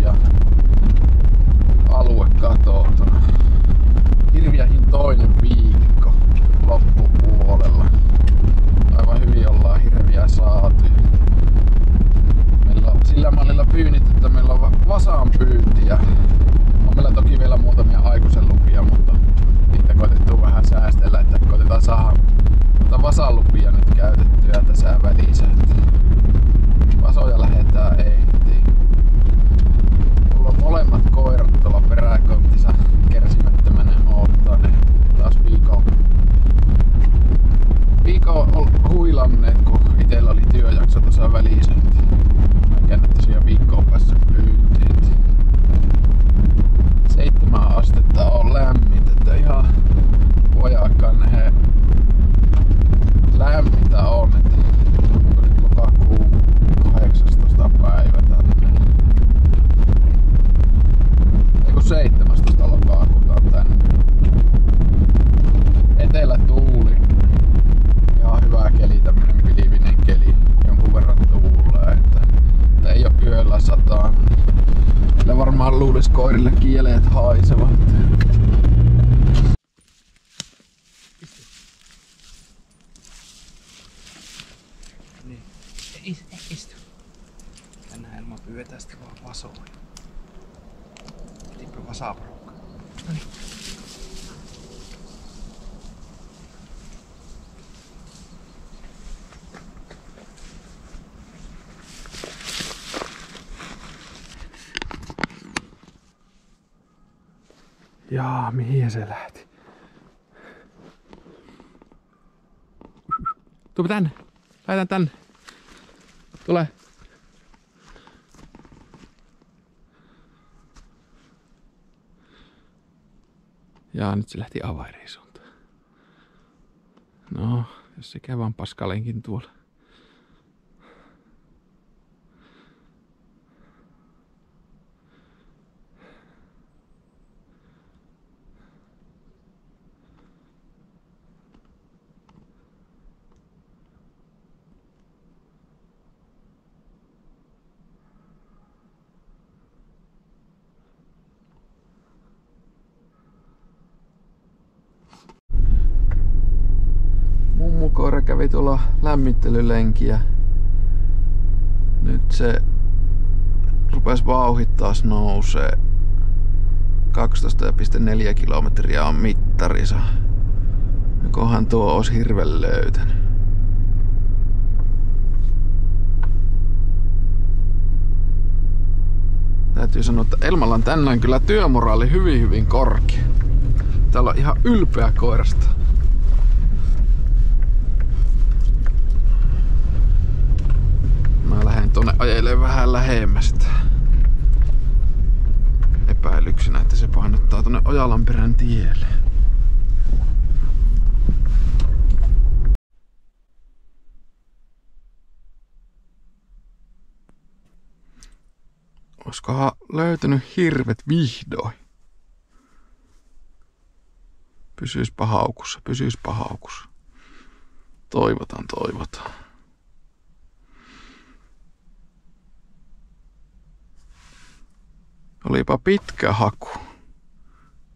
ja alue katoutuna. Hirviähin toinen viikko loppupuolella. Aivan hyvin ollaan hirviä saatu. Meillä on sillä mallilla pyynnit, että meillä on vasaan pyyntiä. On meillä toki vielä muutamia aikuisen lupia, mutta niitä koitettu vähän säästellä, että koitetaan saada vasaan lupia nyt käytettyä tässä välissä. Vasoja lähdetään ehtiin. Mulla on molemmat koirat tuolla peräkontissa kärsimättömänä odottaa ne taas viikon huilanneet, kun itellä oli työjakso tuossa välissä. Mä en tosiaan viikkoon päässyt pyyntiin. 7 astetta on lämmintä, että ihan voiakkaan nähdä lämmintä on, että nyt lokakuun 18. päivä tänne. Eiku 17. lokakuuta on tänne. Etelä tuuli. Ihan hyvä keli, tämmönen pilvinen keli. Jonkun verran tuulee, että ei oo yöllä sataa. Kyllä varmaan luulis koirille kieleet haisevat. Niin, istu. Tänään Elma pyydetään sitten vaan vasoja. Tippä vasaporukka. Noniin. Jaa, mihin se lähti? Tuupa tänne. Lähetään tänne. Tule. Jaa, nyt se lähti avairiin suuntaan. No, jos se käy vaan paskalenkin tuolla. Mummukoira kävi tuolla lämmittelylenkiä. Nyt se rupes vauhit taas nousee. 12,4 kilometriä on mittarissa. Jokohan tuo olisi hirven löytänyt. Täytyy sanoa, että Elmalla on tänään kyllä työmoraali hyvin korkea. Täällä on ihan ylpeä koirasta. Mä lähden tonne ajelemaan vähän lähemmästä. Epäilyksenä, että se painottaa tonne Ojalanperän tielle. Oiskohan löytynyt hirvet vihdoin? Pysyisipä haukussa. Toivotaan. Olipa pitkä haku.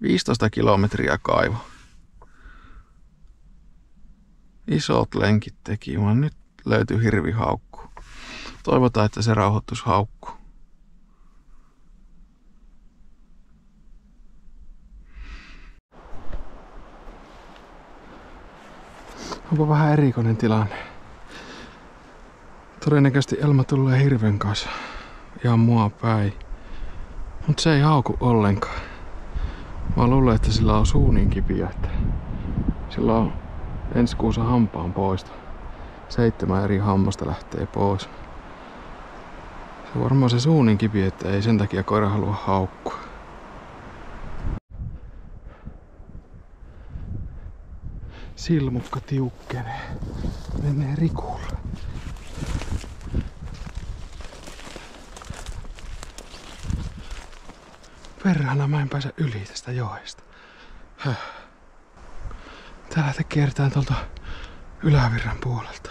15 kilometriä kaivo. Isot lenkit teki, vaan nyt löytyi hirvihaukku. Toivotaan, että se rauhoittuisi haukku. Onpa vähän erikoinen tilanne. Todennäköisesti Elma tulee hirven kanssa ihan mua päin. Mut se ei hauku ollenkaan. Mä luulen, että sillä on suu niin kipiä, että sillä on ensi kuussa hampaan poisto. 7 eri hammasta lähtee pois. Se on varmaan se suu niin kipiä, että ei sen takia koira halua haukkua. Silmukka tiukkenee. Menee rikulle. Perhana mä en pääse yli tästä joesta. Täällä te kiertää tuolta ylävirran puolelta.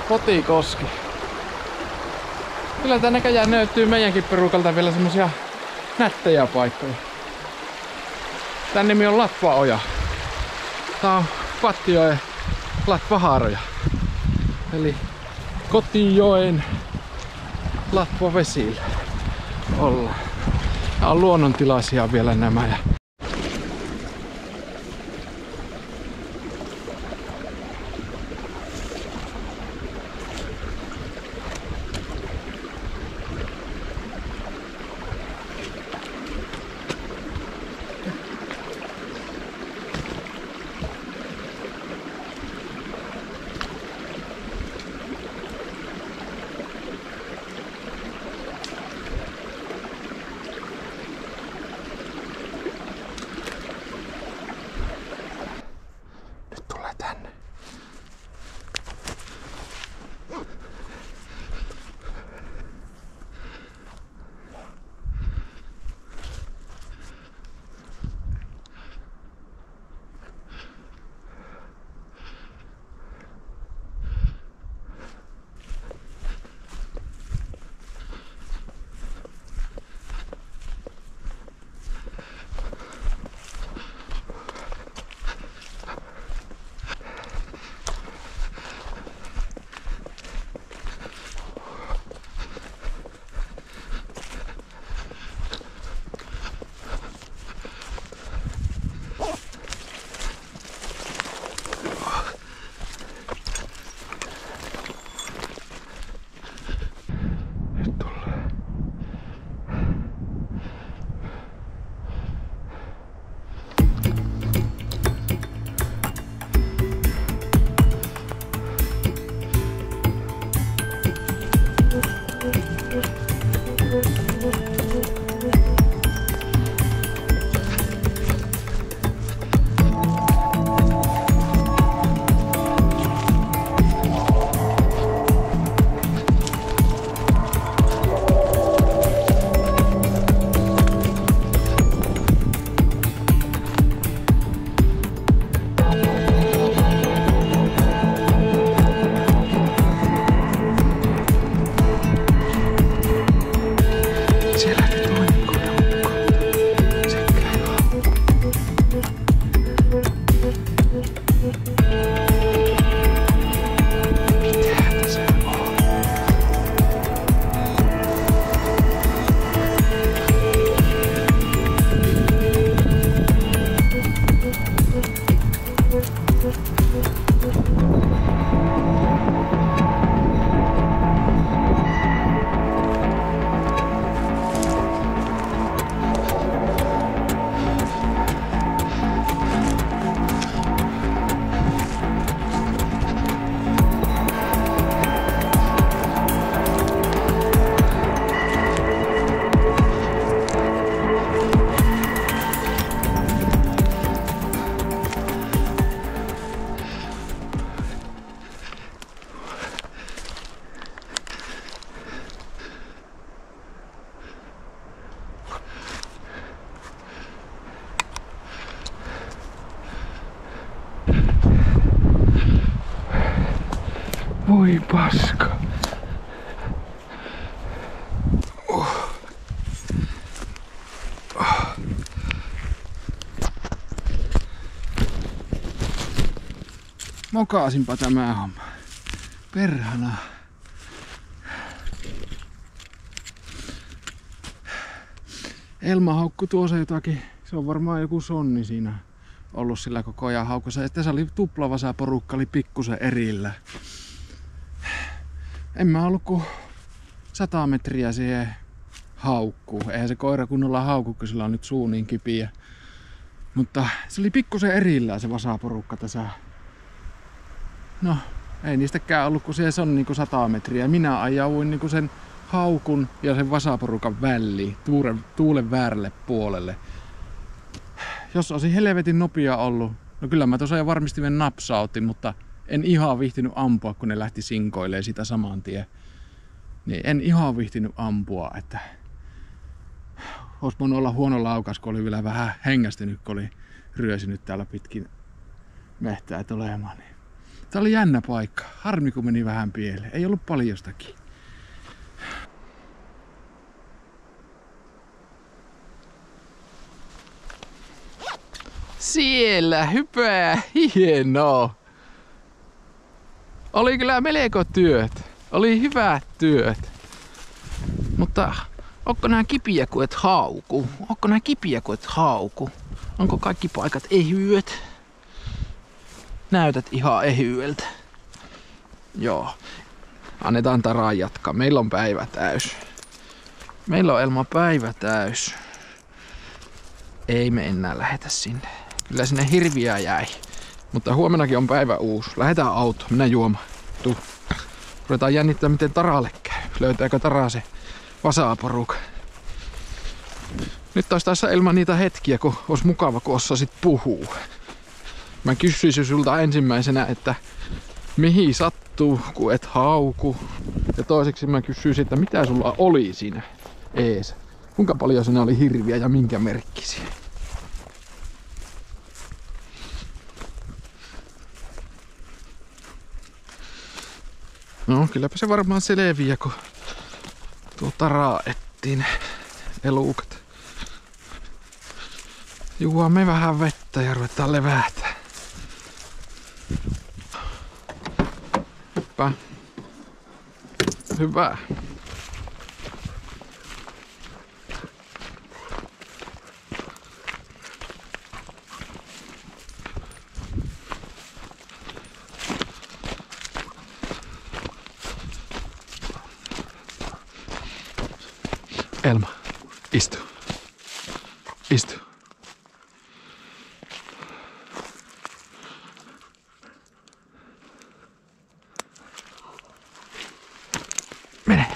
Kotikoski. Kyllä tää näköjään näyttyy meidänkin perukalta vielä semmosia nättejä paikkoja. Tän nimi on Latvaoja. Tää on Pattijoen Latvahaaroja. Eli Kotijoen Latvavesillä ollaan. Tää on luonnontilaisia vielä nämä. Voi paska. Mokaasinpa tämä homma. Perhana. Elma haukku tuossa jotakin. Se on varmaan joku sonni siinä ollut sillä koko ajan haukussa. Että se oli tuplavasa porukka, oli pikkusen erillä. En mä ollut kuin 100 metriä siihen haukkuun. Eihän se koira kunnolla haukku, kun sillä on nyt suu niin kipiä. Mutta se oli pikkusen erillään se vasaporukka tässä. No, ei niistäkään ollut, kun se on niinku 100 metriä. Minä ajauin niinku sen haukun ja sen vasaporukan väliin, tuulen väärälle puolelle. Jos olisi helvetin nopea ollut, no kyllä mä tosiaan varmistimen napsautin, mutta en ihan vihtinyt ampua, kun ne lähti sinkoilemaan sitä saman tien. Niin en ihan vihtinyt ampua, että olisi voinut olla huono laukas, kun oli vielä vähän hengästynyt, kun oli ryösinyt täällä pitkin mehtää tulemaan. Tämä oli jännä paikka. Harmi, kun meni vähän pieleen. Ei ollut paljostakin. siellä, hyvä, hienoa. Oli kyllä melko työt. Oli hyvät työt. Mutta onko nää kipiä kuin et hauku? Onko nää kipiä kuin et hauku? Onko kaikki paikat ehyet? Näytät ihan ehyeltä. Joo. Annetaan Taran jatkaa. Meillä on päivä täys. Meillä on Elma päivä täys. Ei me enää lähetä sinne. Kyllä sinne hirviä jäi. Mutta huomenakin on päivä uusi. Lähetään autoon. Minä juomaan. Tuu. Ruvetaan jännittää miten Taralle käy. Löytääkö Tara se Vasaa-poruka. Nyt taas tässä Elma niitä hetkiä, kun olisi mukava, kun osaisit puhua. Mä kysyisin sulta ensimmäisenä, että mihin sattuu, kun et hauku. Ja toiseksi mä kysyisin, että mitä sulla oli siinä ees. Kuinka paljon siinä oli hirviä ja minkä merkkisiä? No kylläpä se varmaan selviää, kun tuo Tara etsii ne elukat. Juomme vähän vettä ja ruvetaan levähtää. Hyppää. Hyvä. Elma, istu. Istu. Mene.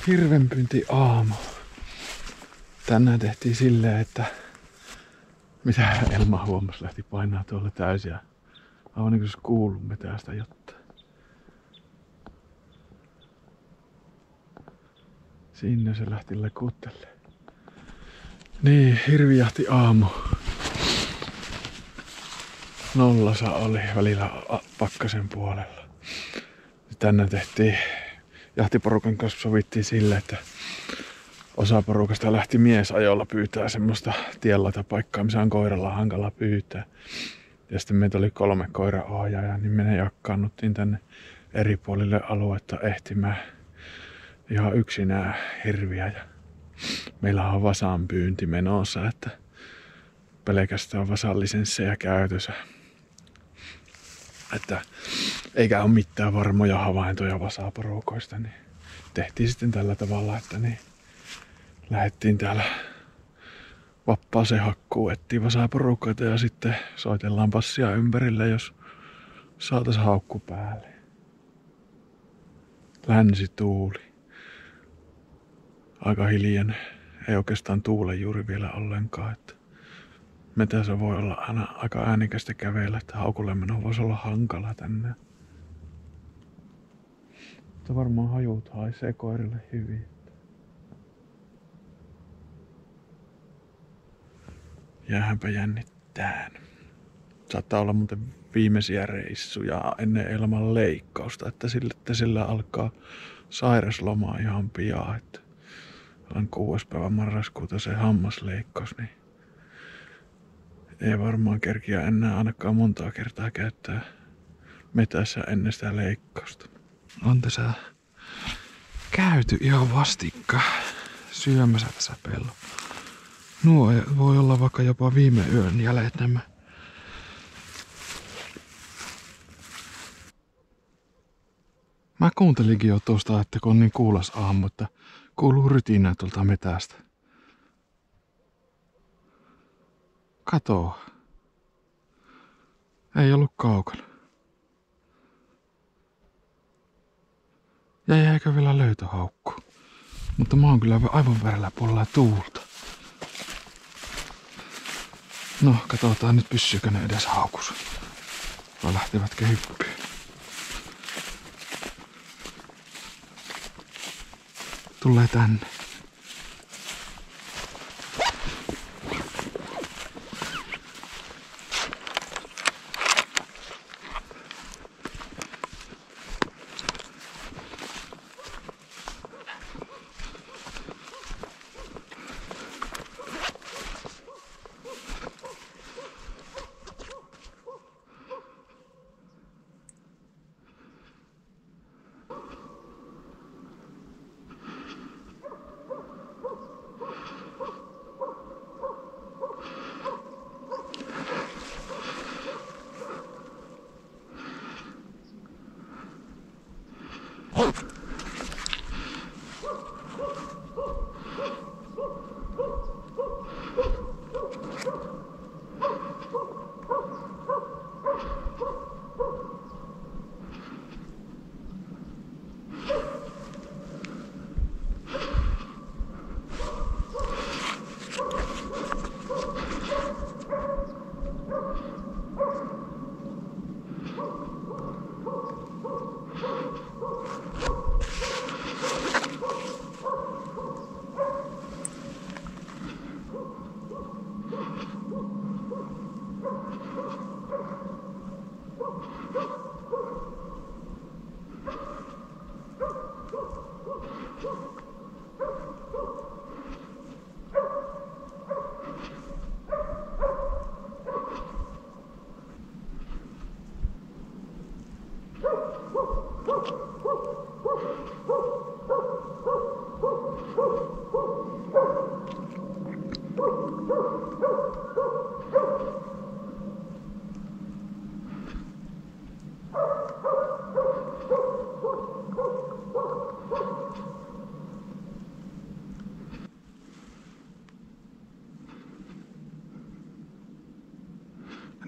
Hirvenpyynti aamu. Tänään tehtiin silleen, että mitä Elma huomasi, lähti painaa tuolla täysiä. Aivan niin kuin se kuuluu mitään sitä jotta. Sinne se lähti lekuttelle. Niin, hirvijahti aamu. Nollasa oli välillä pakkasen puolella. Tänään tehtiin, jahtiporukan kanssa sovittiin sille, että osa porukasta lähti miesajolla pyytää semmoista tienlaitapaikkaa, missä on koiralla hankala pyytää. Ja sitten meitä oli 3 koiraohjaajaa, niin me ne jakkaannuttiin tänne eri puolille aluetta ehtimään ihan yksinään hirviä. Ja meillä on Vasan pyynti menossa, että pelkästään Vasan lisenssejä käytössä. Että eikä ole mitään varmoja havaintoja Vasaa-porukoista, niin tehtiin sitten tällä tavalla, että niin lähdettiin täällä vapaaseen hakkuun, etsii Vasaa-porukoita ja sitten soitellaan passia ympärille, jos saatais haukku päälle. Länsituuli. Aika hiljainen. Ei oikeastaan tuule juuri vielä ollenkaan. Että metässä voi olla aina aika äänikästä kävellä, että haukulle meno voisi olla hankala tänne. Mutta varmaan hajut haisee koirille hyvin. Jäähänpä jännittään. Saattaa olla muuten viimeisiä reissuja ennen Elman leikkausta, että sillä alkaa sairasloma ihan pian. Että on 6. päivä marraskuuta se hammasleikkaus, niin ei varmaan kerkiä enää ainakaan montaa kertaa käyttää metässä ennen sitä leikkausta. On tässä käyty ihan vastikka syömässä tässä pellolla. Nuo voi olla vaikka jopa viime yön jäljet nämä. Mä kuuntelinkin jo tuosta, että kun on niin kuulas aamu, että kuuluu rytinää tuolta metästä. Kato. Ei ollut kaukana. Ja jäikö vielä löytöhaukku. Mutta mä oon kyllä aivan väärällä puolella tuulta. No, katsotaan nyt pysyykö ne edes haukus. Vai lähtevätkö hyppyyn. Tulee tänne.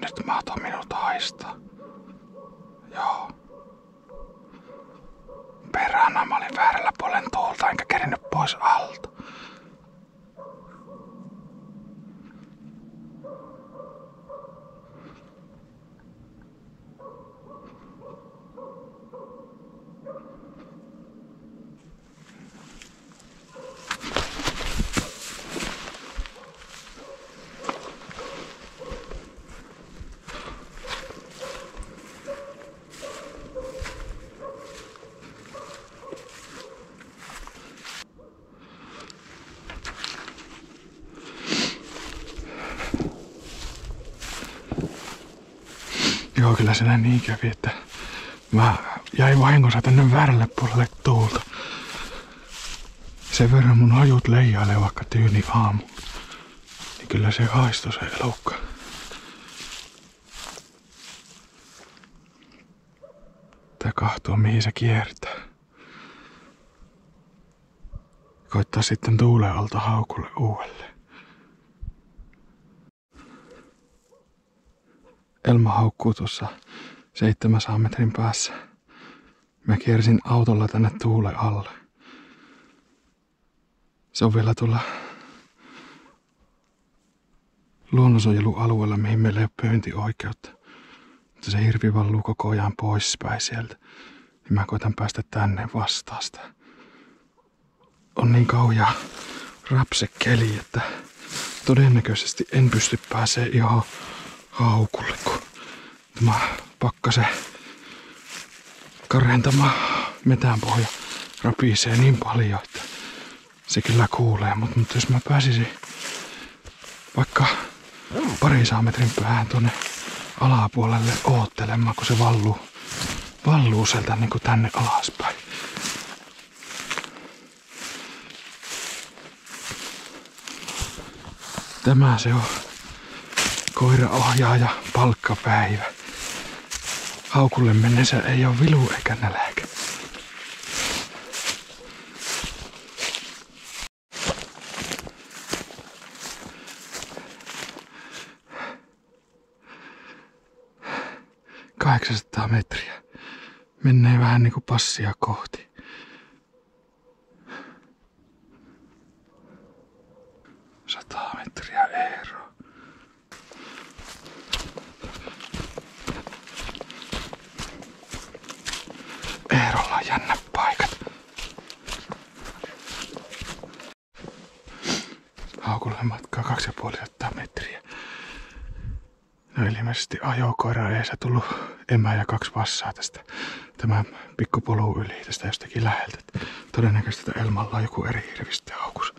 Nyt mahtaa minut haistaa. Joo. Perhana mä olin väärällä puolen tuulta enkä kerinyt pois alta. Joo, kyllä se näin niin kävi, että mä jäin vahingossa tänne väärälle puolelle tuulta. Sen verran mun hajut leijailee vaikka tyyni aamu. Niin kyllä se haistoi se elukka. Tää kahtoo mihin se kiertää. Koittaa sitten tuulen alta haukulle uudelleen. Elma haukkuu tuossa 700 metrin päässä. Mä kiersin autolla tänne tuulen alle. Se on vielä tuolla luonnonsuojelualueella, mihin meillä ei ole pyyntioikeutta. Mutta se hirvi valluu koko ajan poispäin sieltä. Niin mä koitan päästä tänne vastaan sitä. On niin kauhea rapsekeli, että todennäköisesti en pysty pääsee ihan haukulle, kun tämä pakkasen karentama metänpohja rapisee niin paljon, että se kyllä kuulee. Mutta jos mä pääsisin vaikka 200 metrin päähän tuonne alapuolelle oottelemaan, kun se valluu sieltä niin kuin tänne alaspäin. Tämä se on koiraohjaaja palkkapäivä. Haukulle mennessä ei ole vilu eikä nälkä. – 800 metriä. Menee vähän niinku passia kohti. – 100 metriä ero. Eerolla on jännä paikat. Haukulle matkaa 250 metriä. No ilmeisesti ajokoira eessä tullut emä ja 2 vassaa tästä tämän pikkupolun yli tästä jostakin läheltä. Todennäköisesti Elmalla on joku eri hirvistä haukus.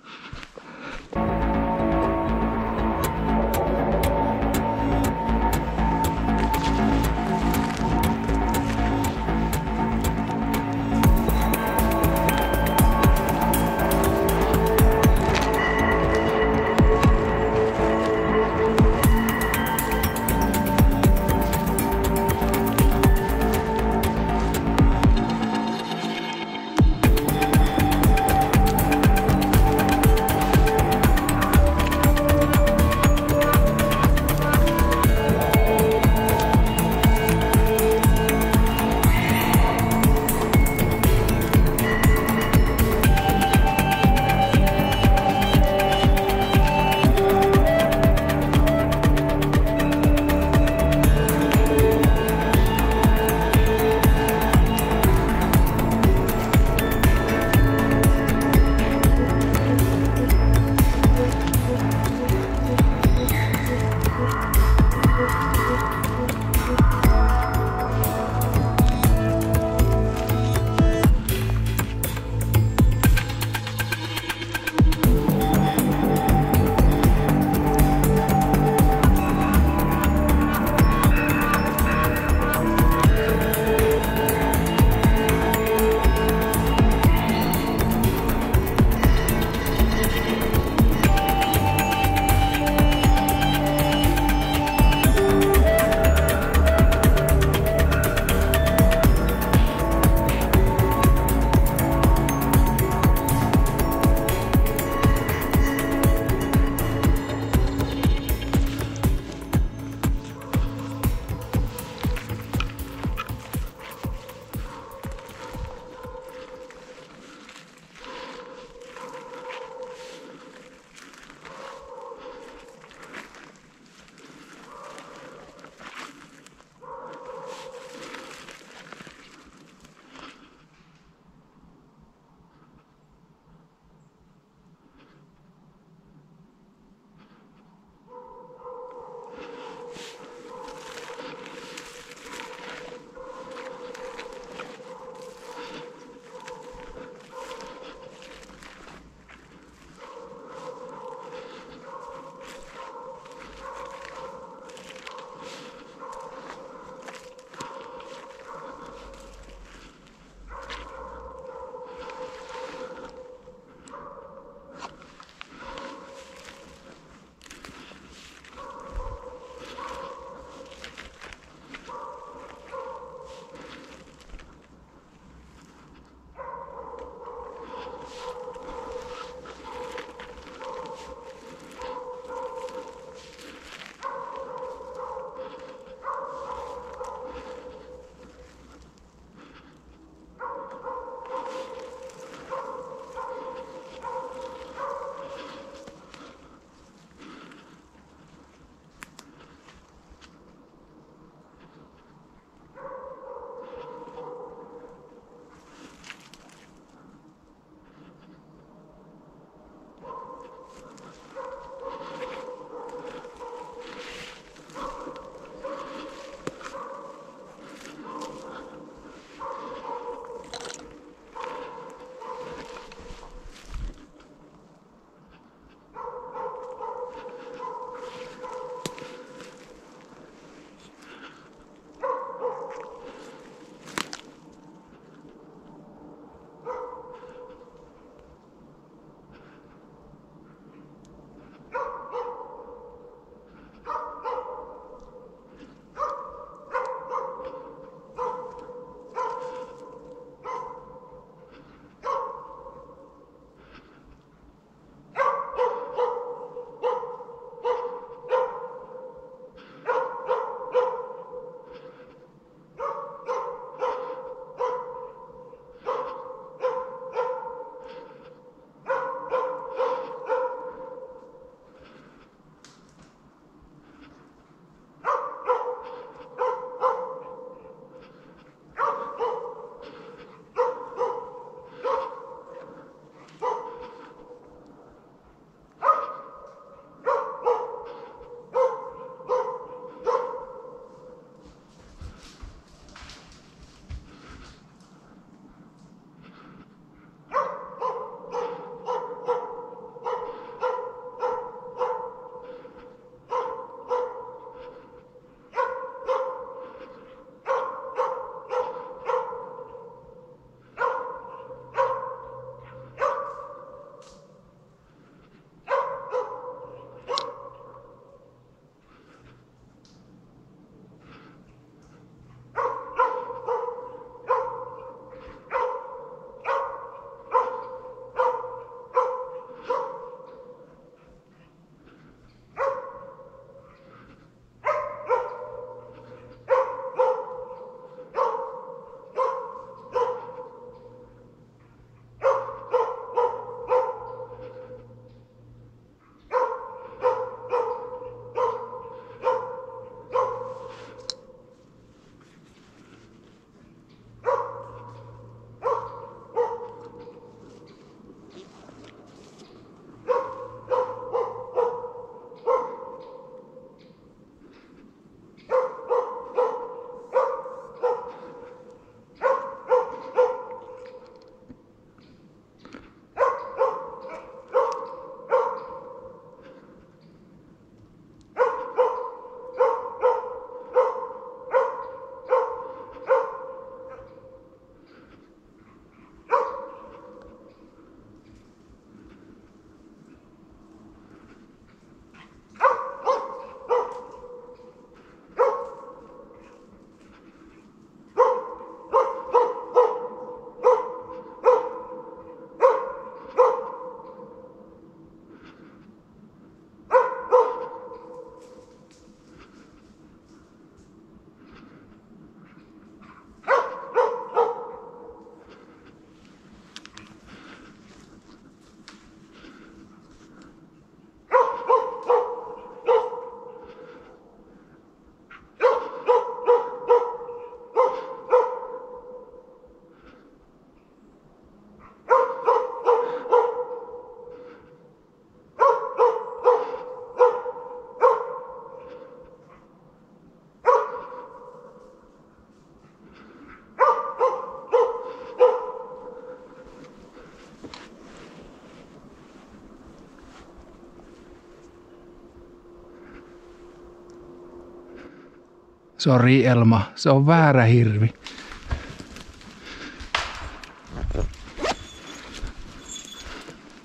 Sori Elma, se on väärä hirvi.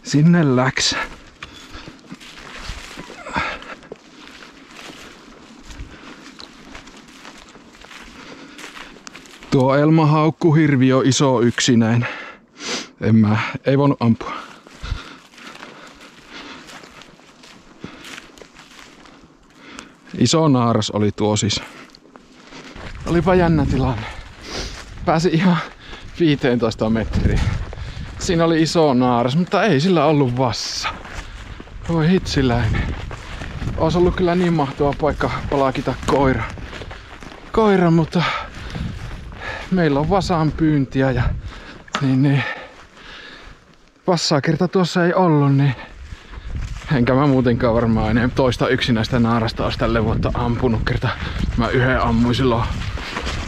Sinne läks. Tuo Elma haukkuhirvi on iso yksinäinen. Ei voinut ampua. Iso naaras oli tuo siis. Olipa jännä tilanne. Pääsi ihan 15 metriä. Siinä oli iso naaras, mutta ei sillä ollut vassa. Voi hitsiläinen. Ois ollut kyllä niin mahtava paikka palakita koira, mutta meillä on vasan pyyntiä ja niin vassaa kerta tuossa ei ollut, niin enkä mä muutenkaan varmaan enää toista yksinäistä naarasta ois tälle vuotta ampunut, kerta mä yhden ammuin silloin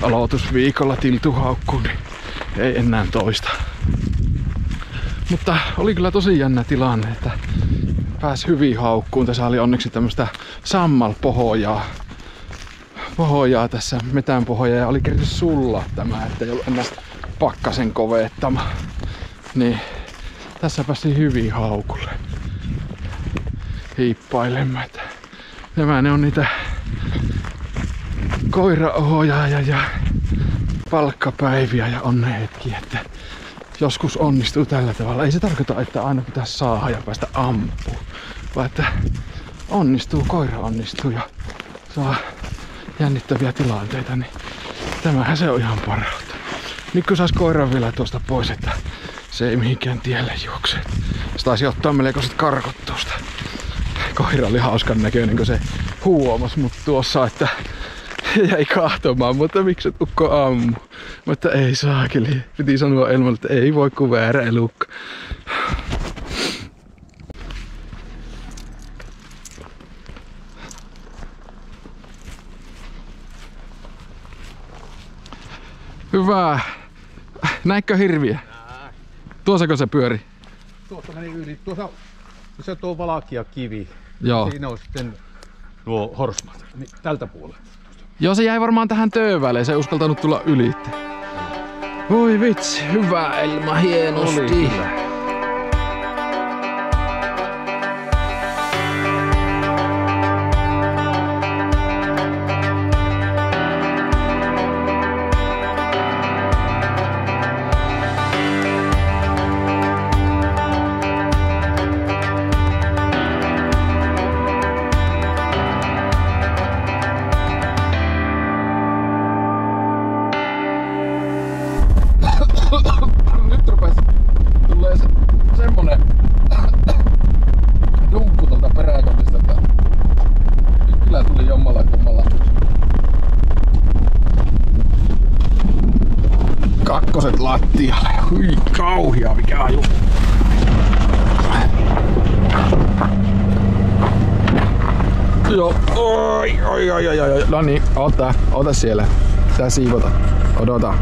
aloitusviikolla tiltuhaukkuun, niin ei enää toista. Mutta oli kyllä tosi jännä tilanne, että pääsi hyvin haukkuun. Tässä oli onneksi tämmöstä sammalpohjaa tässä, metänpohjaa, ja oli kerty sullaa tämä, ettei ollut enää pakkasen kovettama. Niin tässä pääsi hyvin haukulle hiippailemaan. Nämä ne on niitä koiraohjaaja ja palkkapäiviä ja onnenhetkiä, että joskus onnistuu tällä tavalla. Ei se tarkoita, että aina pitäisi saada ja päästä ampuun, vaan että koira onnistuu ja saa jännittäviä tilanteita, niin tämähän se on ihan parhautta. Nyt kun sais koiran vielä tuosta pois, että se ei mihinkään tielle juokse. Se taisi ottaa melkoiset karkot tuosta. Koira oli hauskan näköinen, kun se huomasi mut tuossa, että jäi kahtomaan, mutta miksi et ukko ammu? Mutta ei saakeli. Piti sanoa Elmalle, että ei voi kun väärä elukka. Hyvä. Näitkö hirviä? Tuossako se pyöri? Tuossa meni yli. Tuossa se on tuo valakea kivi. Joo. Siinä on sitten nuo horsmat. Niin tältä puolelta. Joo, se jäi varmaan tähän tööväleen. Se ei uskaltanut tulla yli. Voi vitsi, hyvä Elma, hienosti. Oli kyllä. Nyt rupes tulee semmonen dunkku tuolta peräkontista, että kyllä tuli jommalla kummalla kakkoset lattialle. Hyi kauhia, mikä aju. Joo, oi. No niin, ota siellä. Tää siivota. Odota.